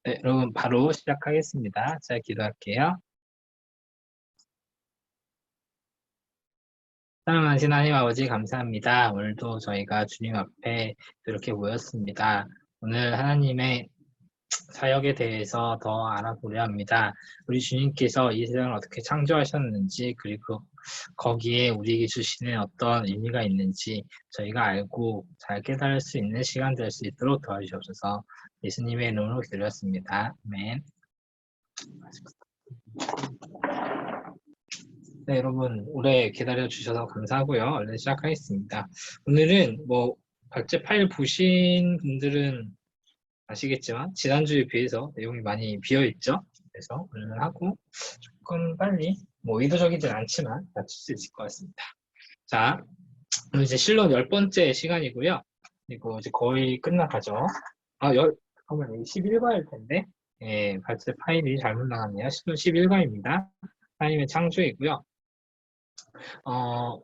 네, 여러분 바로 시작하겠습니다. 자, 기도할게요. 사랑하신 하나님 아버지 감사합니다. 오늘도 저희가 주님 앞에 이렇게 모였습니다. 오늘 하나님의 사역에 대해서 더 알아보려 합니다. 우리 주님께서 이 세상을 어떻게 창조하셨는지, 그리고 거기에 우리에게 주시는 어떤 의미가 있는지 저희가 알고 잘 깨달을 수 있는 시간 될 수 있도록 도와주시옵소서. 예수님의 이름으로 기도했습니다. 아멘. 네, 여러분 오래 기다려 주셔서 감사하고요. 얼른 시작하겠습니다. 오늘은 발제 파일 보신 분들은 아시겠지만 지난주에 비해서 내용이 많이 비어 있죠. 그래서 오늘 하고 조금 빨리 의도적이진 않지만 맞출 수 있을 것 같습니다. 자, 오늘 이제 실론 10번째 시간이고요. 그리고 이제 거의 끝나가죠. 잠깐만, 이게 11과일 텐데. 예, 발제 파일이 잘못 나갔네요. 실론 11과입니다. 하나님의 창조이고요.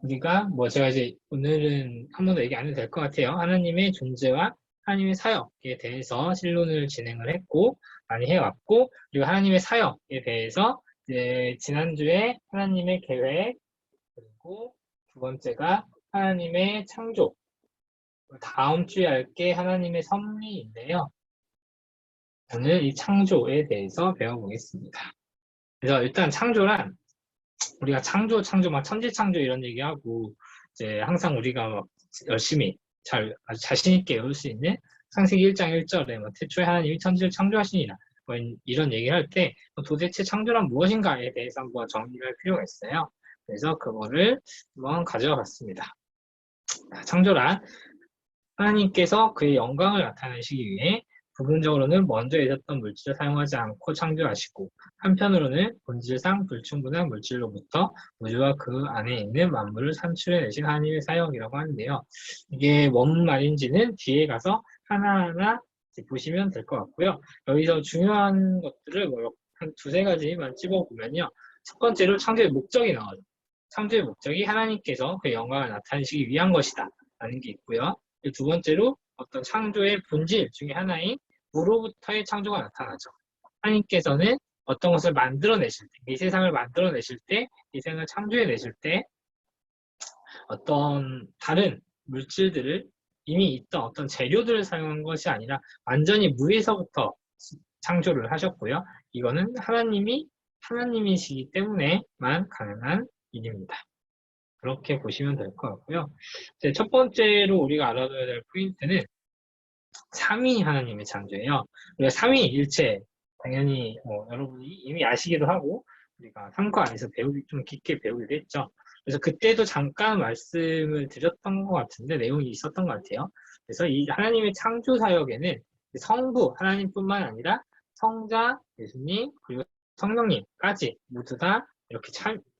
우리가 제가 이제 오늘은 한 번 더 얘기 안 해도 될 것 같아요. 하나님의 존재와 하나님의 사역에 대해서 실론을 진행을 했고, 많이 해왔고, 그리고 하나님의 사역에 대해서 이제 지난주에 하나님의 계획, 그리고 두 번째가 하나님의 창조, 다음 주에 할 게 하나님의 섭리인데요. 오늘 이 창조에 대해서 배워보겠습니다. 그래서 일단 창조란 우리가 창조, 천지창조 이런 얘기하고, 이제 항상 우리가 열심히 아주 자신있게 외울 수 있는 창세기 1장 1절에 태초에 하나님이 천지를 창조하시니라. 이런 얘기를 할 때 도대체 창조란 무엇인가에 대해서 한번 정리를 할 필요가 있어요. 그래서 그거를 한번 가져와 봤습니다. 창조란 하나님께서 그의 영광을 나타내시기 위해 부분적으로는 먼저 있었던 물질을 사용하지 않고 창조하시고, 한편으로는 본질상 불충분한 물질로부터 우주와 그 안에 있는 만물을 산출해내신 하나님의 사역이라고 하는데요. 이게 뭔 말인지는 뒤에 가서 하나하나 보시면 될 것 같고요. 여기서 중요한 것들을 한 두세 가지만 찝어보면요. 첫 번째로 창조의 목적이 나와요. 창조의 목적이 하나님께서 그 영광을 나타내시기 위한 것이다 라는 게 있고요. 두 번째로 어떤 창조의 본질 중에 하나인 무로부터의 창조가 나타나죠. 하나님께서는 어떤 것을 만들어내실 때, 이 세상을 만들어내실 때, 이 세상을 창조해내실 때 어떤 다른 물질들을 이미 있던 어떤 재료들을 사용한 것이 아니라 완전히 무에서부터 창조를 하셨고요. 이거는 하나님이시기 때문에만 가능한 일입니다. 그렇게 보시면 될 것 같고요. 첫 번째로 우리가 알아둬야 될 포인트는 삼위 하나님의 창조예요. 우리가 삼위일체 당연히 여러분이 이미 아시기도 하고 우리가 3과에서 좀 깊게 배우기도 했죠. 그래서 그때도 잠깐 말씀을 드렸던 것 같은데 내용이 있었던 것 같아요. 그래서 이 하나님의 창조 사역에는 성부 하나님뿐만 아니라 성자 예수님 그리고 성령님까지 모두 다 이렇게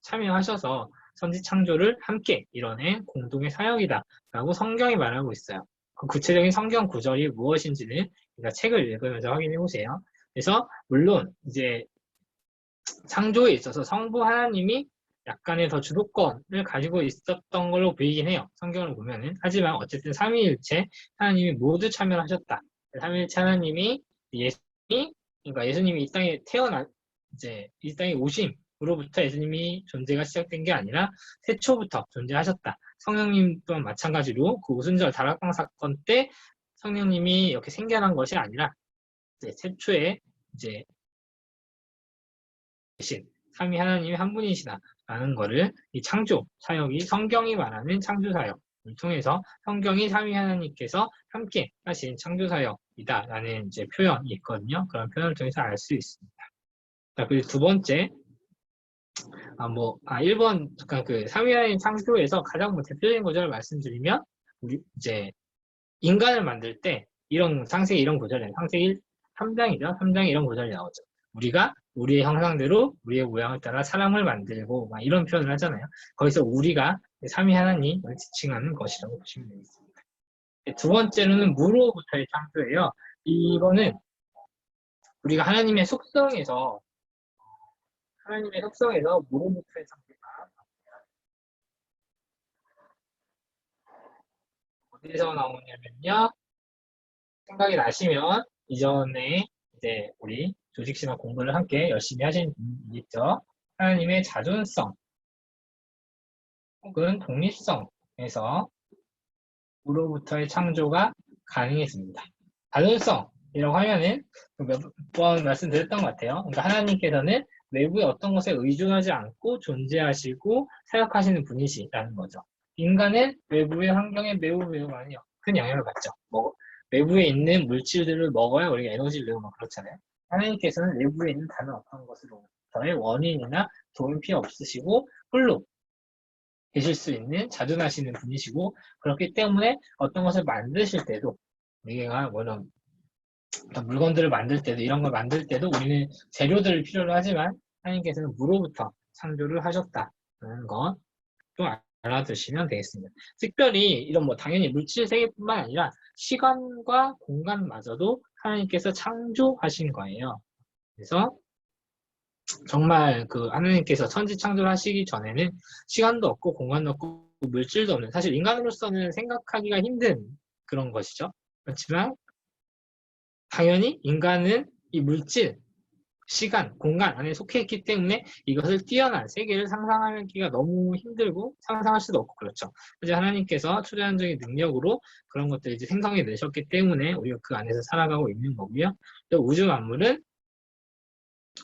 참여하셔서 선지 창조를 함께 이뤄낸 공동의 사역이다 라고 성경이 말하고 있어요. 그 구체적인 성경 구절이 무엇인지는 우리가 책을 읽으면서 확인해 보세요. 그래서 물론 이제 창조에 있어서 성부 하나님이 약간의 더 주도권을 가지고 있었던 걸로 보이긴 해요. 성경을 보면은. 하지만 어쨌든 삼위일체 하나님이 모두 참여하셨다. 삼위일체 하나님이 그러니까 예수님이 이 땅에 이제 이 땅에 오심으로부터 예수님이 존재가 시작된 게 아니라 태초부터 존재하셨다. 성령님 또한 마찬가지로 그 오순절 다락방 사건 때 성령님이 이렇게 생겨난 것이 아니라 이제 태초에 이제 계신 삼위 하나님이 한 분이시다라는 거를 이 창조 사역이 성경이 말하는 창조 사역을 통해서 성경이 삼위 하나님께서 함께 하신 창조 사역이다라는 이제 표현이 있거든요. 그런 표현을 통해서 알 수 있습니다. 자, 그리고 두 번째 1번 잠깐 그 삼위 하나님 창조에서 가장 대표적인 구절을 말씀드리면 우리 이제 인간을 만들 때 이런 창세기 이런 구절이 창세기 3장이죠. 3장에 이런 구절이 나오죠. 우리가 우리의 형상대로 우리의 모양을 따라 사람을 만들고 막 이런 표현을 하잖아요. 거기서 우리가 삼위 하나님을 지칭하는 것이라고 보시면 되겠습니다. 두 번째로는 무로부터의 창조예요. 이거는 우리가 하나님의 속성에서 무로부터의 창조가 어디서 나오냐면요. 생각이 나시면 이전에 이제 우리 조직신학 공부를 함께 열심히 하신 분이 있죠. 하나님의 자존성 혹은 독립성에서 우로부터의 창조가 가능했습니다. 자존성이라고 하면은 몇 번 말씀드렸던 것 같아요. 그러니까 하나님께서는 외부의 어떤 것에 의존하지 않고 존재하시고 사역하시는 분이시라는 거죠. 인간은 외부의 환경에 매우 많이 큰 영향을 받죠. 외부에 있는 물질들을 먹어야 우리가 에너지를 내고 그렇잖아요. 하나님께서는 내부에 있는 다른 어떤 것으로부터의 원인이나 도움이 필요 없으시고 홀로 계실 수 있는 자존하시는 분이시고, 그렇기 때문에 어떤 것을 만드실 때도 우리가 이런 물건들을 만들 때도, 이런 걸 만들 때도 우리는 재료들을 필요로 하지만 하나님께서는 무로부터 창조를 하셨다는 것도 알아두시면 되겠습니다. 특별히 이런 당연히 물질 세계뿐만 아니라 시간과 공간마저도 하나님께서 창조하신 거예요. 그래서 정말 하나님께서 천지 창조를 하시기 전에는 시간도 없고 공간도 없고 물질도 없는, 사실 인간으로서는 생각하기가 힘든 그런 것이죠. 그렇지만 당연히 인간은 이 물질, 시간, 공간 안에 속해 있기 때문에 이것을 뛰어난 세계를 상상하기가 너무 힘들고 상상할 수도 없고 그렇죠. 이제 하나님께서 초자연적인 능력으로 그런 것들을 이제 생성해 내셨기 때문에 우리가 그 안에서 살아가고 있는 거고요. 또 우주 만물은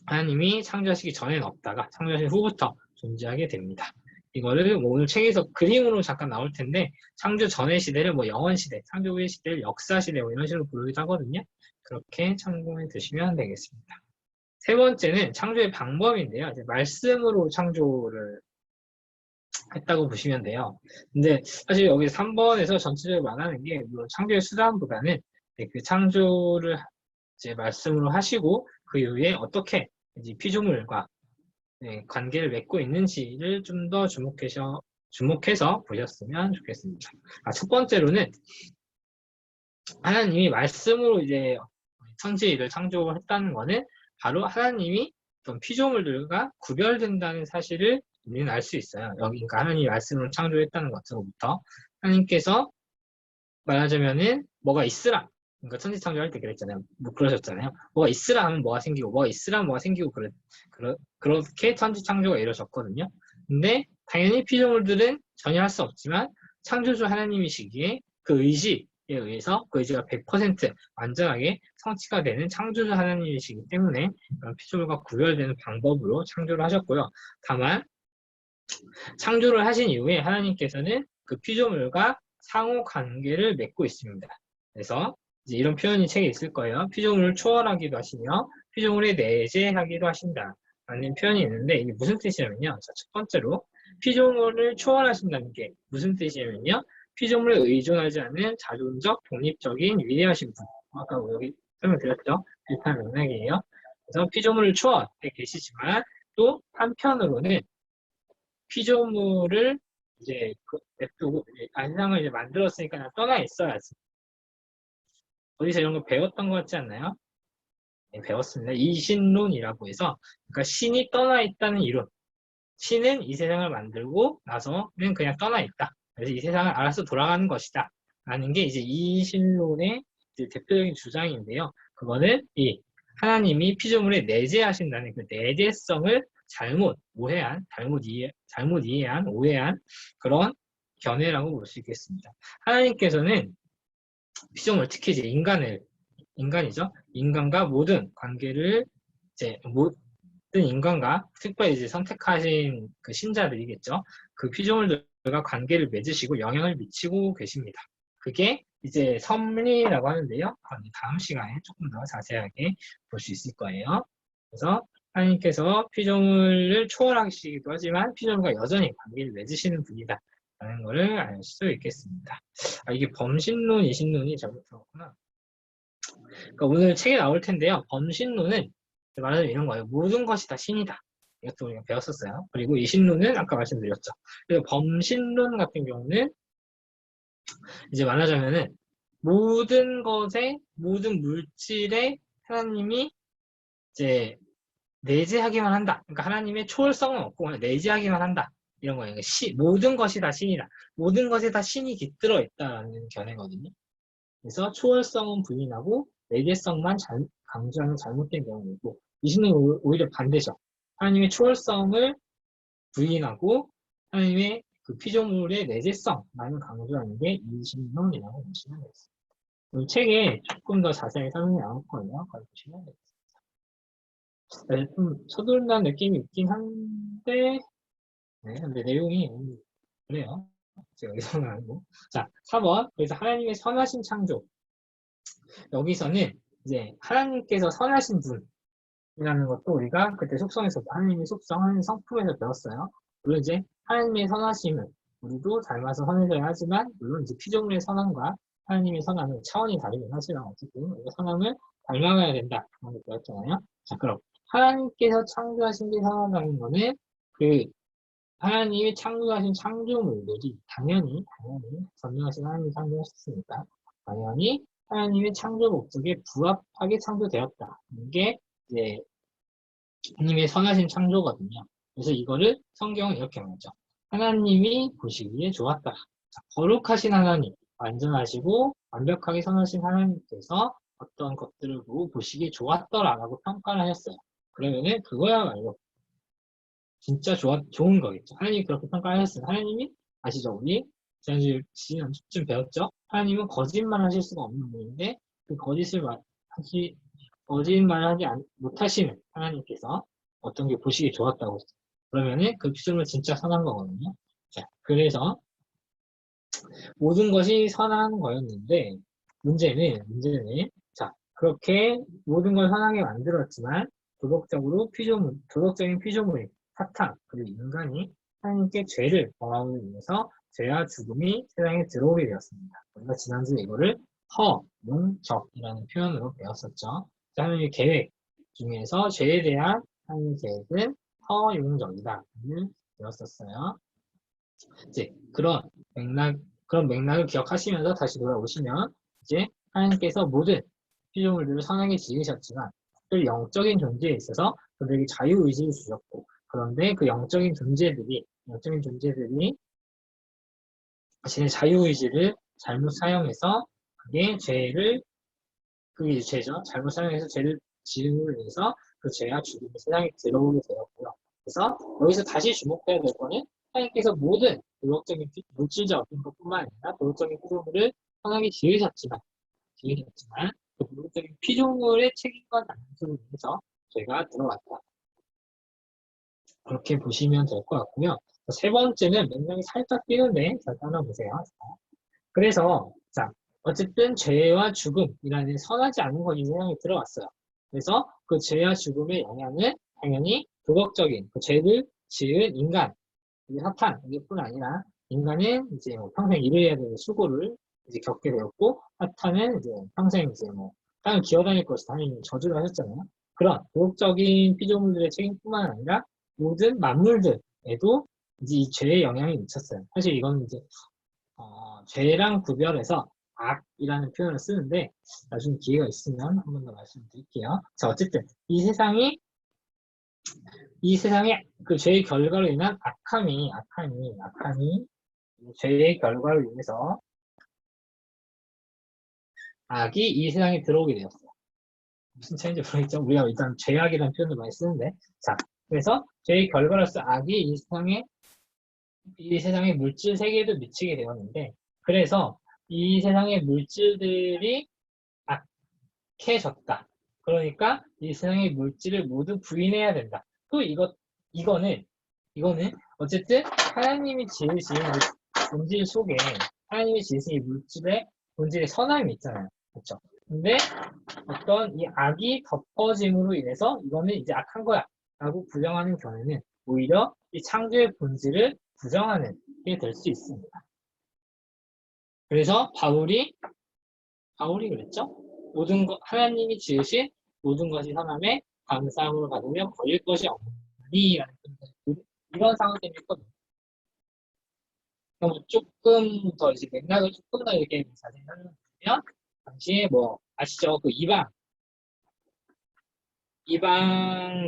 하나님이 창조하시기 전에는 없다가 창조하신 후부터 존재하게 됩니다. 이거를 오늘 책에서 그림으로 잠깐 나올 텐데, 창조 전의 시대를 영원 시대, 창조 후의 시대를 역사 시대 이런 식으로 부르기도 하거든요. 그렇게 참고해 두시면 되겠습니다. 세 번째는 창조의 방법인데요. 이제 말씀으로 창조를 했다고 보시면 돼요. 근데 사실 여기 3번에서 전체적으로 말하는 게 창조의 수단보다는 그 창조를 이제 말씀으로 하시고 그 이후에 어떻게 이제 피조물과 관계를 맺고 있는지를 좀 더 주목해서 보셨으면 좋겠습니다. 첫 번째로는 하나님이 말씀으로 이제 천지를 창조했다는 것은 바로 하나님이 어떤 피조물들과 구별된다는 사실을 우리는 알 수 있어요. 그러니까 하나님이 말씀으로 창조했다는 것으로부터 하나님께서 말하자면은 뭐가 있으라. 그러니까 천지 창조할 때 그랬잖아요. 그러셨잖아요. 뭐가 있으라 하면 뭐가 생기고, 뭐가 있으라 하면 뭐가 생기고, 그렇게 천지 창조가 이루어졌거든요. 근데 당연히 피조물들은 전혀 할 수 없지만 창조주 하나님이시기에 그 의지에 의해서 그 의지가 100% 완전하게 성취가 되는 창조주 하나님이시기 때문에 그런 피조물과 구별되는 방법으로 창조를 하셨고요. 다만 창조를 하신 이후에 하나님께서는 그 피조물과 상호 관계를 맺고 있습니다. 그래서 이제 이런 표현이 책에 있을 거예요. 피조물을 초월하기도 하시며 피조물에 내재하기도 하신다 라는 표현이 있는데, 이게 무슨 뜻이냐면요. 자, 첫 번째로 피조물을 초월하신다는 게 무슨 뜻이냐면요. 피조물에 의존하지 않는 자존적, 독립적인 위대하신 분. 아까 여기 설명드렸죠. 비슷한 맥락이에요. 그래서 피조물을 초월해 계시지만 또 한편으로는 피조물을 이제 냅두고 세상을 이제 만들었으니까 그냥 떠나 있어야지. 어디서 이런 거 배웠던 것 같지 않나요? 네, 배웠습니다. 이신론이라고 해서, 그러니까 신이 떠나 있다는 이론. 신은 이 세상을 만들고 나서는 그냥 떠나 있다. 그래서 이 세상을 알아서 돌아가는 것이다. 라는 게 이제 이신론의 이제 대표적인 주장인데요. 그거는 이 하나님이 피조물에 내재하신다는 그 내재성을 잘못 이해한, 오해한 그런 견해라고 볼 수 있겠습니다. 하나님께서는 피조물, 특히 이제 인간이죠. 인간과 모든 관계를 이제 모든 인간과 특별히 이제 선택하신 그 신자들이겠죠. 그 피조물들과 관계를 맺으시고 영향을 미치고 계십니다. 그게 이제 섭리라고 하는데요. 다음 시간에 조금 더 자세하게 볼 수 있을 거예요. 그래서 하나님께서 피조물을 초월하시기도 하지만 피조물과 여전히 관계를 맺으시는 분이다 라는 것을 알 수 있겠습니다. 이게 범신론, 이신론이 잘못 들었구나. 그러니까 오늘 책에 나올 텐데요. 범신론은 말하자면 이런 거예요. 모든 것이 다 신이다. 이것도 우리가 배웠었어요. 그리고 이신론은 아까 말씀드렸죠. 그리고 범신론 같은 경우는 이제 말하자면은 모든 물질에 하나님이 이제 내재하기만 한다. 그러니까 하나님의 초월성은 없고 그냥 내재하기만 한다. 이런 거예요. 모든 것이 다 신이다. 모든 것에 다 신이 깃들어 있다라는 견해거든요. 그래서 초월성은 부인하고 내재성만 강조하는 잘못된 경우이고, 20는 오히려 반대죠. 하나님의 초월성을 부인하고 하나님의 그 피조물의 내재성만을 강조하는 게 20논이라고 보시면 되겠습니다. 이 책에 조금 더 자세히 설명이 나올 거예요. 거기 보시면 되겠습니다. 네, 좀 서두른다는 느낌이 있긴 한데, 네, 근데 내용이 그래요. 제가 여기서는 아니고. 자, 4번. 그래서 하나님의 선하신 창조. 여기서는 이제 하나님께서 선하신 분이라는 것도 우리가 그때 속성에서 하나님의 속성, 하나님의 성품에서 배웠어요. 물론 이제 하나님의 선하심을 우리도 닮아서 선해져야 하지만, 물론 이제 피조물의 선함과 하나님의 선함은 차원이 다르긴 하지만 어쨌든 우리가 선함을 닮아가야 된다. 라는 걸 배웠잖아요. 자, 그럼 하나님께서 창조하신 게 선하다는 거는 그 하나님이 창조하신 창조물들이 당연히 전능하신 하나님이 창조하셨으니까 당연히 하나님의 창조 목적에 부합하게 창조되었다. 이게 이제 하나님의 선하신 창조거든요. 그래서 이거를 성경은 이렇게 말하죠. 하나님이 보시기에 좋았다. 자, 거룩하신 하나님, 완전하시고 완벽하게 선하신 하나님께서 어떤 것들을 보고 보시기에 좋았더라라고 평가를 하셨어요. 그러면은 그거야말로 진짜 좋은 거겠죠. 하나님이 그렇게 평가하셨어요. 하나님이 아시죠? 우리 지난주쯤 배웠죠? 하나님은 거짓말 하실 수가 없는 분인데 그 거짓말 하지 못하시는 하나님께서 어떤 게 보시기 좋았다고 했어요. 그러면은 그 피조물은 진짜 선한 거거든요. 자, 그래서 모든 것이 선한 거였는데 문제는 자, 그렇게 모든 걸 선하게 만들었지만 도덕적인 피조물인 사탄 그리고 인간이 하나님께 죄를 범함으로 인해서 죄와 죽음이 세상에 들어오게 되었습니다. 우리가 지난주에 이거를 허용적이라는 표현으로 배웠었죠. 하나님의 계획 중에서 죄에 대한 하나님의 계획은 허용적이다. 배웠었어요. 이제 그런 맥락을 기억하시면서 다시 돌아오시면 이제 하나님께서 모든 피조물들을 선하게 지으셨지만 특별히 영적인 존재에 있어서 그들에게 자유의지를 주셨고 그런데 그 영적인 존재들이 자신의 자유의지를 잘못 사용해서 그게 이제 죄죠. 잘못 사용해서 죄를 지음으로 인해서 그 죄와 죽음이 세상에 들어오게 되었고요. 그래서 여기서 다시 주목해야 될 거는 하나님께서 모든 물질적인 것뿐만 아니라 도덕적인 피조물을 선하게 지으셨지만 그 도덕적인 피조물의 책임과 잘못으로 인해서 죄가 들어왔다. 그렇게 보시면 될 것 같고요. 세 번째는 맥락이 살짝 띄는데 잘 따라보세요. 그래서 자 어쨌든 죄와 죽음이라는 선하지 않은 것이 세상에 들어왔어요. 그래서 그 죄와 죽음의 영향은 당연히 도덕적인 그 죄를 지은 인간, 사탄 이뿐 아니라 인간은 이제 뭐 평생 일해야 되는 수고를 이제 겪게 되었고 사탄은 이제 평생 이제 뭐 땅을 기어다닐 것이 당연히 저주를 하셨잖아요. 그런 도덕적인 피조물들의 책임뿐만 아니라 모든 만물들에도 이제 이 죄의 영향이 미쳤어요. 사실 이건 이제 죄랑 구별해서 악이라는 표현을 쓰는데 나중에 기회가 있으면 한 번 더 말씀드릴게요. 자, 어쨌든 이 세상에 그 죄의 결과로 인한 악함이 죄의 결과로 인해서 악이 이 세상에 들어오게 되었어요. 무슨 차이인지 모르겠죠? 우리가 일단 죄악이라는 표현을 많이 쓰는데 자, 그래서 죄의 결과로서 악이 이 세상의 물질 세계에도 미치게 되었는데 그래서 이 세상의 물질들이 악해졌다. 그러니까 이 세상의 물질을 모두 부인해야 된다. 또 이거는 어쨌든 하나님이 지으신 본질 속에 하나님이 지으신 이 본질의 선함이 있잖아요. 그렇죠? 근데 어떤 이 악이 덮어짐으로 인해서 이거는 이제 악한 거야 라고 부정하는 견해는 오히려 이 창조의 본질을 부정하는 게 될 수 있습니다. 그래서 바울이 그랬죠? 하나님이 지으신 모든 것이 선함에 감사함으로 받으면 버릴 것이 없니? 라는 이런 상황 때문에 했거든요. 그럼 조금 더 이제 맥락을 조금 더 이렇게 자세히 설명드리면 당시에 뭐 아시죠? 그 이방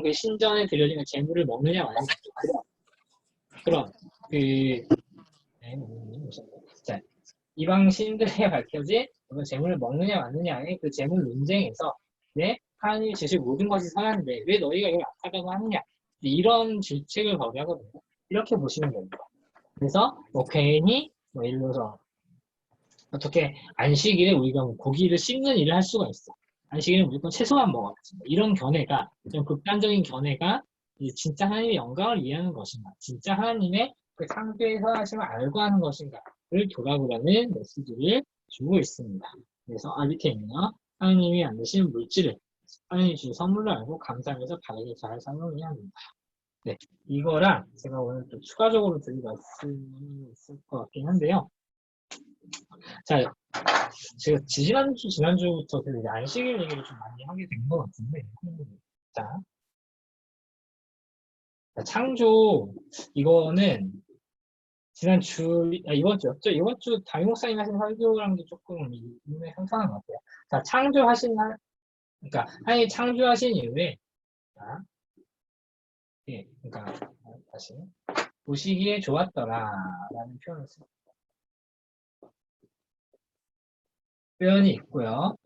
그 신전에 드려지는 재물을 먹느냐 마느냐 그런 그 네, 자, 이방 신들에게 밝혀진 어떤 재물을 먹느냐 마느냐의 그 재물 논쟁에서 네, 하나님이 주실 모든 것이 선한데 왜 너희가 이걸 악하다고 하느냐 이런 질책을 거부하거든요. 이렇게 보시면 됩니다. 그래서 뭐 괜히 뭐 예를 들어서 어떻게 안식일에 우리가 뭐 고기를 씹는 일을 할 수가 있어. 안식일은 무조건 채소만 먹어야지. 이런 견해가 좀 극단적인 견해가 진짜 하나님의 영광을 이해하는 것인가, 진짜 하나님의 그 창조의 선하심을 알고 하는 것인가를 돌아보라는 메시지를 주고 있습니다. 그래서 밑에 있네요. 하나님이 만드신 물질을 하나님이 주신 선물로 알고 감사하면서 바르게 잘 사용해야 합니다. 네, 이거랑 제가 오늘 또 추가적으로 드릴 말씀이 있을 것 같긴 한데요. 자, 제가 지난주부터 그 안식일 얘기를 좀 많이 하게 된 것 같은데, 자, 창조, 이거는 이번 주였죠? 이번 주 담임 목사님 하신 설교랑도 조금 의미가 상상한 것 같아요. 자, 그러니까, 하나님이 창조하신 이후에, 자, 예, 그러니까, 다시, 보시기에 좋았더라라는 표현이 있고요.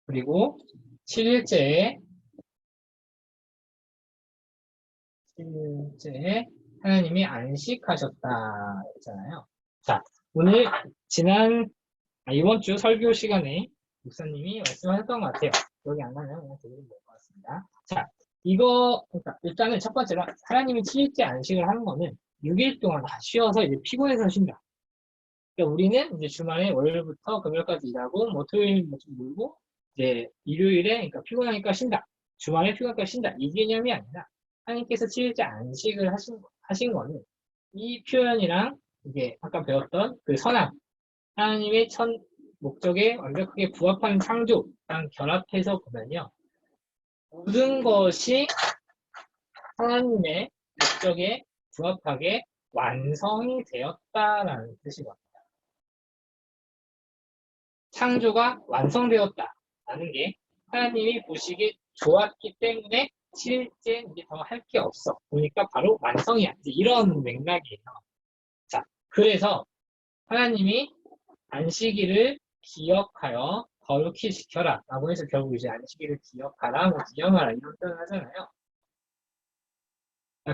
그리고 7일째에 하나님이 안식하셨다 했잖아요. 자, 오늘 이번 주 설교 시간에 목사님이 말씀하셨던 것 같아요. 기억이 안 나면 그냥 드리면 될 것 같습니다. 자, 그러니까 일단은 첫 번째로 하나님이 7일째 안식을 하는 거는 6일 동안 다 쉬어서 이제 피곤해서 쉰다. 그러니까 우리는 이제 주말에 월요일부터 금요일까지 일하고 뭐 토요일 뭐좀 놀고 이제 일요일에 그러니까 피곤하니까 쉰다. 주말에 피곤하니까 쉰다. 이 개념이 아니라 하나님께서 7일째 안식을 하신 거는 이 표현이랑 이게 아까 배웠던 그 선함, 하나님의 목적에 완벽하게 부합하는 창조랑 결합해서 보면요. 모든 것이 하나님의 목적에 부합하게 완성이 되었다라는 뜻이거든요. 창조가 완성되었다라는 게 하나님이 보시기에 좋았기 때문에 7일째 이제 더 할 게 없어. 보니까 바로 완성이야. 이런 맥락이에요. 자, 그래서 하나님이 안식일을 기억하여 거룩히 지켜라 라고 해서 결국 이제 안식일을 기억하라, 뭐 기념하라 이런 표현을 하잖아요.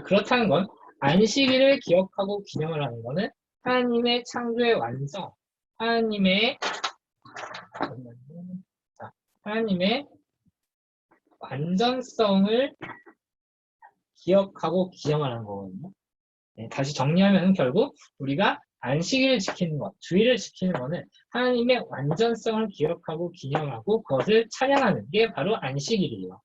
그렇다는 건 안식일을 기억하고 기념을 하는 거는 하나님의 창조의 완성, 하나님의 하나님의 완전성을 기억하고 기념하는 거거든요. 네, 다시 정리하면 결국 우리가 안식일을 지키는 것, 주일을 지키는 것은 하나님의 완전성을 기억하고 기념하고 그것을 찬양하는 게 바로 안식일이에요.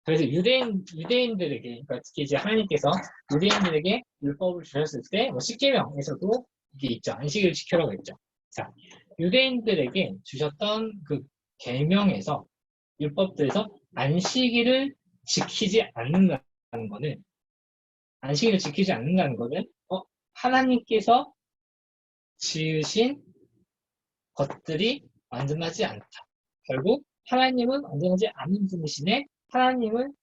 그래서 유대인들에게, 그러니까 특히 이제 하나님께서 유대인들에게 율법을 주셨을 때, 뭐 십계명에서도 이게 있죠. 안식일을 지켜라고 했죠. 자, 유대인들에게 주셨던 그 계명에서 율법들에서 안식일을 지키지 않는다는 거는 안식일을 지키지 않는다는 것은 하나님께서 지으신 것들이 완전하지 않다. 결국 하나님은 완전하지 않은 분이시네. 하나님은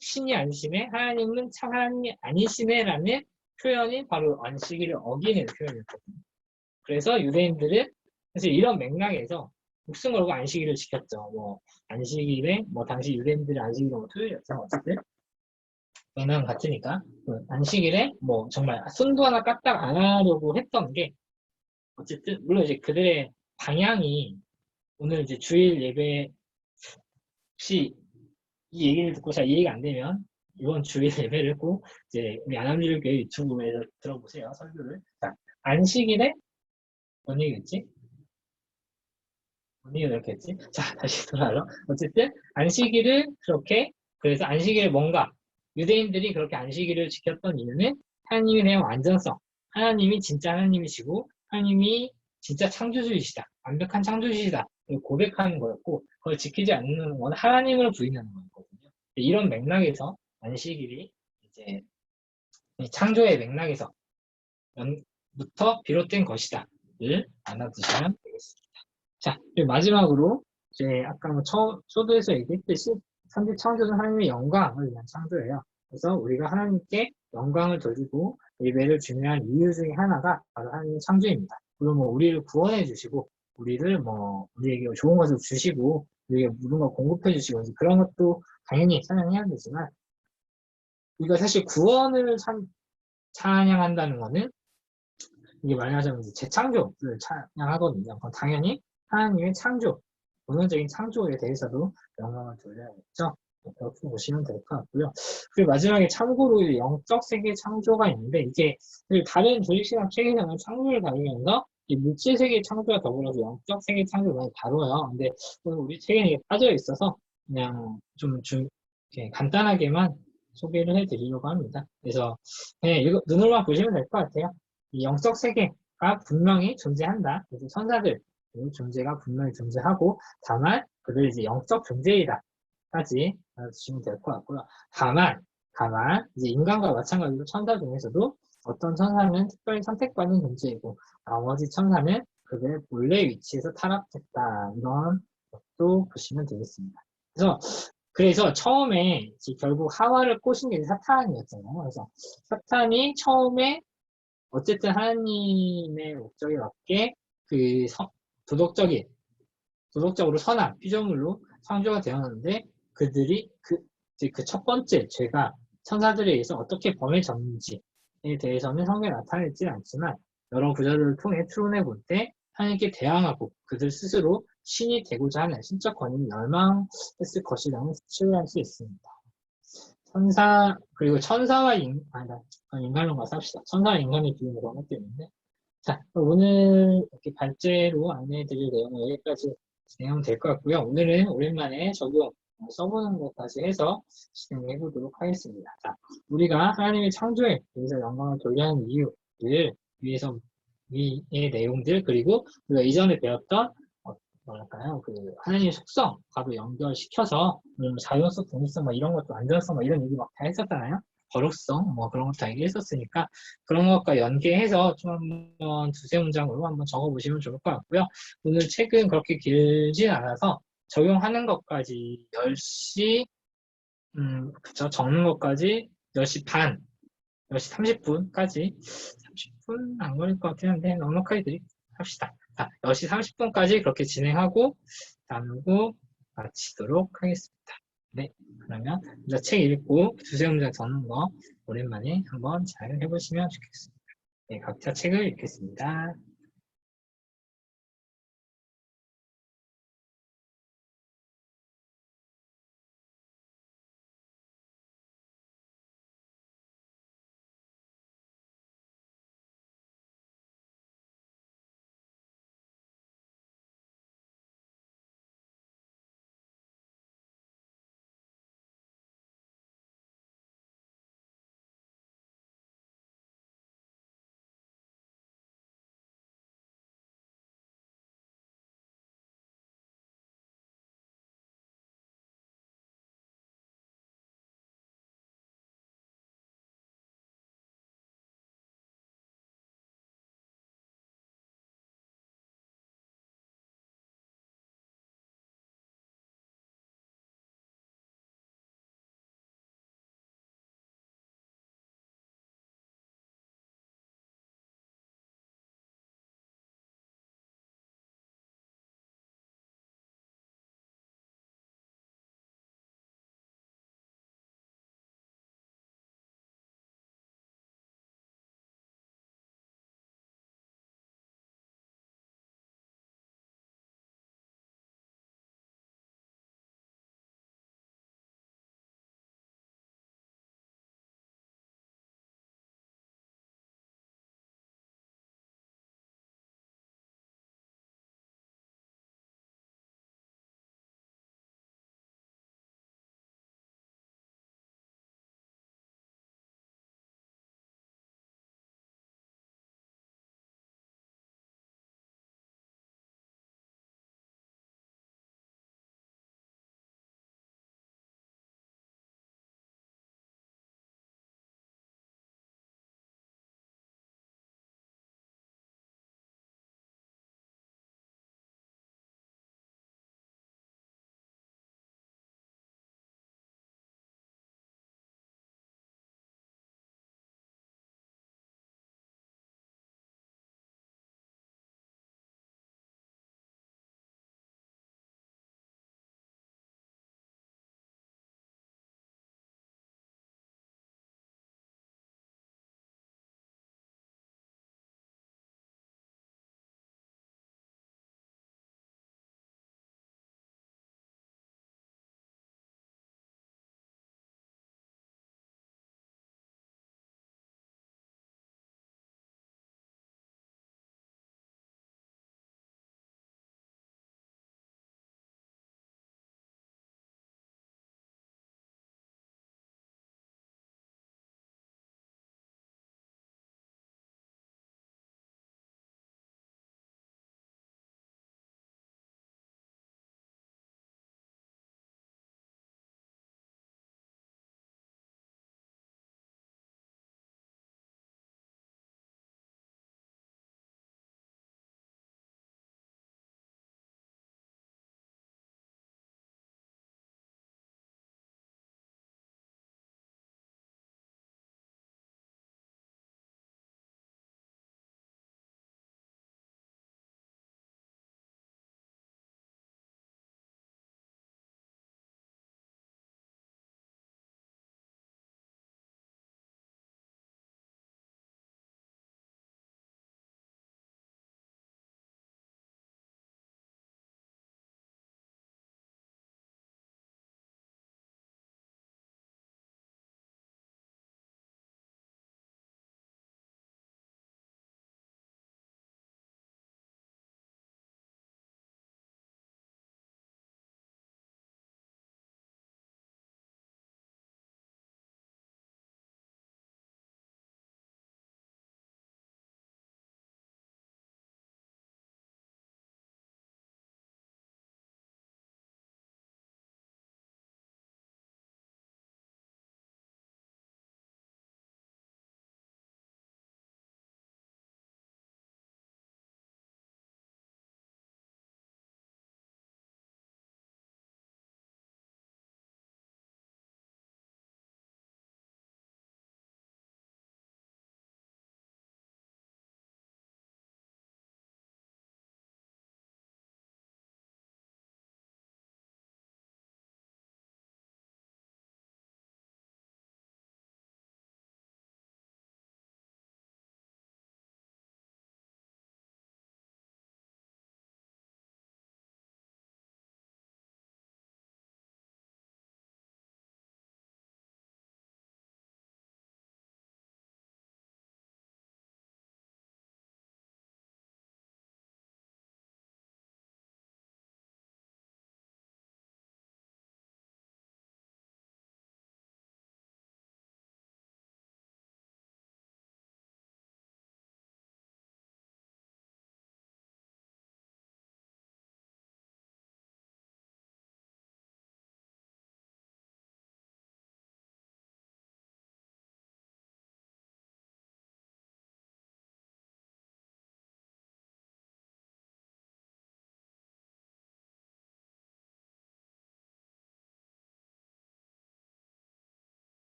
신이 아니시네. 하나님은 참 하나님이 아니시네라는 표현이 바로 안식일을 어기는 표현이었거든요. 그래서 유대인들은 사실 이런 맥락에서 목숨 걸고 안식일을 지켰죠. 뭐 안식일에 뭐 당시 유대인들의 안식일은 뭐 토요일이었죠. 어쨌든 맥락은 같으니까 안식일에 뭐 정말 손도 하나 까딱 안 하려고 했던 게 어쨌든 물론 이제 그들의 방향이 오늘 이제 주일 예배 혹시 이 얘기를 듣고 잘 이해가 안 되면 이번 주일 예배를 꼭 이제 우리 안암주일교회 유튜브에서 들어보세요. 설교를. 자, 안식일에 뭔 얘기겠지? 뭔 얘기를 이렇게 했지? 자, 다시 돌아가요. 어쨌든 안식일을 그렇게 그래서 안식일에 뭔가 유대인들이 그렇게 안식일을 지켰던 이유는 하나님에 대한 완전성, 하나님이 진짜 하나님이시고 하나님이 진짜 창조주이시다, 완벽한 창조주이시다 고백하는 거였고 그걸 지키지 않는 건 하나님을 부인하는 거였거든요. 이런 맥락에서 안식일이 이제 창조의 맥락에서 부터 비롯된 것이다를 알아두시면 되겠습니다. 자, 그리고 마지막으로 이제 아까 뭐 초도에서 얘기했듯이 선지 창조는 하나님의 영광을 위한 창조예요. 그래서 우리가 하나님께 영광을 돌리고 예배를 중요한 이유 중에 하나가 바로 하나님의 창조입니다. 물론 뭐 우리를 구원해 주시고 우리를 뭐 우리에게 좋은 것을 주시고 우리에게 모든 걸 공급해 주시고 이제 그런 것도 당연히 찬양해야 되지만 우리가 사실 구원을 찬양한다는 거는 이게 말하자면 이제 재창조를 찬양하거든요. 그럼 당연히 하나님의 창조, 본원적인 창조에 대해서도 영광을 돌려야겠죠. 그렇게 보시면 될 것 같고요. 그리고 마지막에 참고로 이제 영적 세계 창조가 있는데 이게 다른 조직신학 책에서는 창조를 다루면서 이 물질 세계 창조와 더불어서 영적 세계 창조를 많이 다뤄요. 근데 오늘 우리 책에는 이게 빠져 있어서 그냥 이렇게 간단하게만 소개를 해드리려고 합니다. 그래서 그냥 눈으로만 보시면 될 것 같아요. 이 영적 세계가 분명히 존재한다. 그래서 천사들 존재가 분명히 존재하고 다만 그들 이제 영적 존재이다까지 알아두시면 될 것 같고요. 다만 이제 인간과 마찬가지로 천사 중에서도 어떤 천사는 특별히 선택받은 존재이고 나머지 천사는 그들 본래 위치에서 타락했다. 이런 것도 보시면 되겠습니다. 그래서 처음에 결국 하와를 꼬신 게 사탄이었잖아요. 그래서 사탄이 처음에 어쨌든 하나님의 목적에 맞게 그 도덕적으로 선한 피조물로 창조가 되었는데 그들이 그 첫 번째 죄가 천사들에 의해서 어떻게 범해졌는지에 대해서는 성경에 나타나 있지는 않지만 여러 구절을 통해 추론해 볼 때 하나님께 대항하고 그들 스스로 신이 되고자 하는 신적 권위를 열망했을 것이라는 추론할 수 있습니다. 그리고 천사와 인간론과 삽시다. 천사와 인간의 비유를 너무 때문에. 자, 오늘 이렇게 발제로 안내해 드릴 내용은 여기까지 진행하면 될 것 같고요. 오늘은 오랜만에 적용 써보는 것까지 해서 진행해 보도록 하겠습니다. 자, 우리가 하나님의 창조에 대해서 영광을 돌려야 하는 이유를 위해서 위의 내용들 그리고 우리가 이전에 배웠던 뭐랄까요? 그 하나님의 속성과도 연결시켜서 자연성, 독립성 뭐 이런 것도 안전성 뭐 이런 얘기 막 다 했었잖아요. 거룩성 뭐 그런 것도 다 얘기했었으니까 그런 것과 연계해서 좀 한번 두세 문장으로 한번 적어보시면 좋을 것 같고요. 오늘 책은 그렇게 길진 않아서 적용하는 것까지 10시 그쵸 적는 것까지 10시 반 10시 30분까지 30분 안 걸릴 것 같긴 한데 넉넉하게 합시다. 자, 10시 30분까지 그렇게 진행하고 나누고 마치도록 하겠습니다. 네, 그러면 먼저 책 읽고 두세 문장 적는 거 오랜만에 한번 잘 해보시면 좋겠습니다. 네, 각자 책을 읽겠습니다.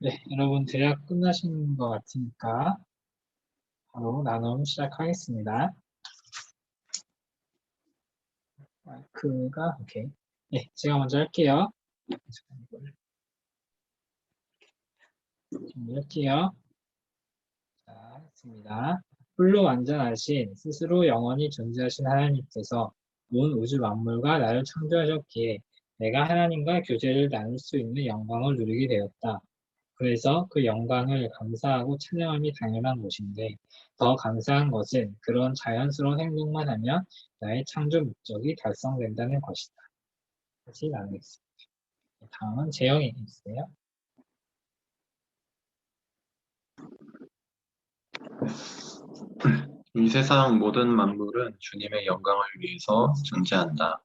네, 여러분 대략 끝나신 것 같으니까 바로 나눔 시작하겠습니다. 마이크가 오케이. 네, 제가 먼저 할게요. 할게요. 자, 했습니다. 홀로 완전하신 스스로 영원히 존재하신 하나님께서 온 우주 만물과 나를 창조하셨기에 내가 하나님과 교제를 나눌 수 있는 영광을 누리게 되었다. 그래서 그 영광을 감사하고 찬양함이 당연한 것인데 더 감사한 것은 그런 자연스러운 행동만 하면 나의 창조 목적이 달성된다는 것이다. 다시 나누겠습니다. 다음은 재영이 있어요. 이 세상 모든 만물은 주님의 영광을 위해서 존재한다.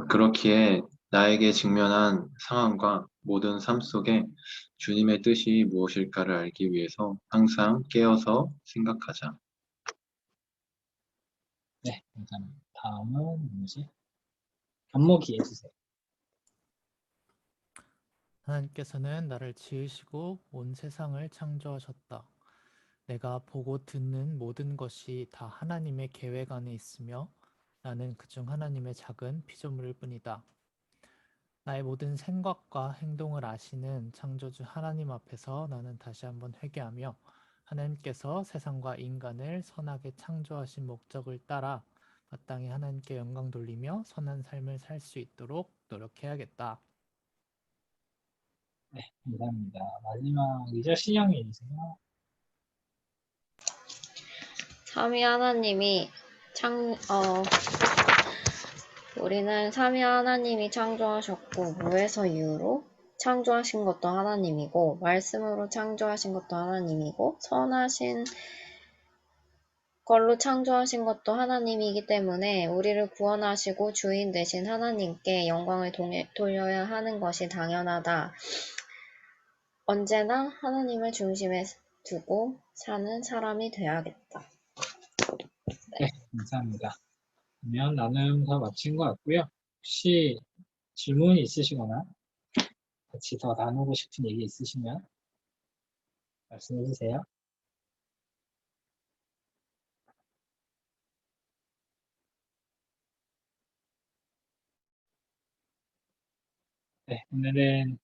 그렇기에 나에게 직면한 상황과 모든 삶 속에 주님의 뜻이 무엇일까를 알기 위해서 항상 깨어서 생각하자. 네, 감사합니다. 다음은 뭐지? 견목이 해주세요. 하나님께서는 나를 지으시고 온 세상을 창조하셨다. 내가 보고 듣는 모든 것이 다 하나님의 계획 안에 있으며 나는 그중 하나님의 작은 피조물일 뿐이다. 나의 모든 생각과 행동을 아시는 창조주 하나님 앞에서 나는 다시 한번 회개하며 하나님께서 세상과 인간을 선하게 창조하신 목적을 따라 마땅히 하나님께 영광 돌리며 선한 삶을 살 수 있도록 노력해야겠다. 네, 감사합니다. 마지막이죠. 신영이 해주세요. 삼위 하나님이 우리는 삼위 하나님이 창조하셨고 무에서 이유로 창조하신 것도 하나님이고 말씀으로 창조하신 것도 하나님이고 선하신 걸로 창조하신 것도 하나님이기 때문에 우리를 구원하시고 주인 되신 하나님께 영광을 돌려야 하는 것이 당연하다. 언제나 하나님을 중심에 두고 사는 사람이 되어야겠다. 네, 감사합니다. 그러면 나눔 다 마친 것 같고요. 혹시 질문이 있으시거나 같이 더 나누고 싶은 얘기 있으시면 말씀해 주세요. 네, 오늘은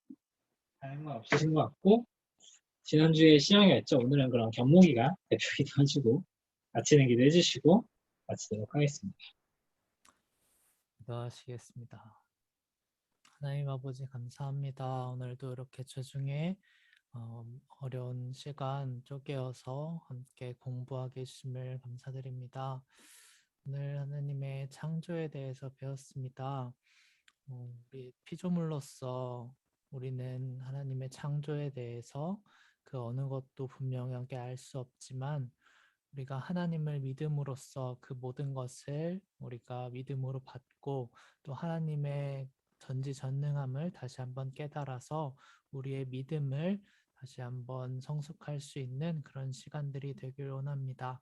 다른 건 없으신 것 같고 지난주에 시영이가 있죠. 오늘은 그럼 견목이가 대표기도 해주고 마치는 기도 해주시고 마치도록 하겠습니다. 기도하시겠습니다. 하나님 아버지 감사합니다. 오늘도 이렇게 주중에 어려운 시간 쪼개어서 함께 공부하게 해주심을 감사드립니다. 오늘 하나님의 창조에 대해서 배웠습니다. 우리 피조물로서 우리는 하나님의 창조에 대해서 그 어느 것도 분명하게 알 수 없지만 우리가 하나님을 믿음으로써 그 모든 것을 우리가 믿음으로 받고 또 하나님의 전지전능함을 다시 한번 깨달아서 우리의 믿음을 다시 한번 성숙할 수 있는 그런 시간들이 되길 원합니다.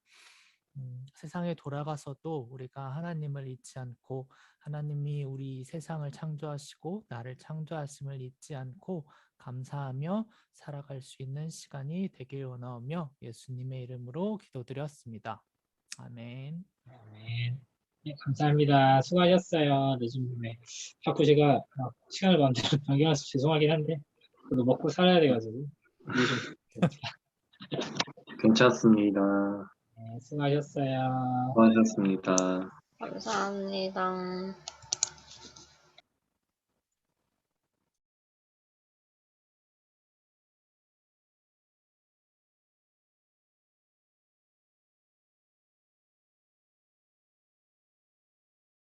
세상에 돌아가서도 우리가 하나님을 잊지 않고 하나님이 우리 세상을 창조하시고 나를 창조하심을 잊지 않고 감사하며 살아갈 수 있는 시간이 되길 원하오며 예수님의 이름으로 기도드렸습니다. 아멘. 아멘. 네, 감사합니다. 수고하셨어요. 늦은 밤에. 자꾸 제가 시간을 마음대로 변경해서 죄송하긴 한데 저도 먹고 살아야 돼가지고 이해 좀 괜찮습니다. 네, 수고하셨어요. 수고하셨습니다. 감사합니다.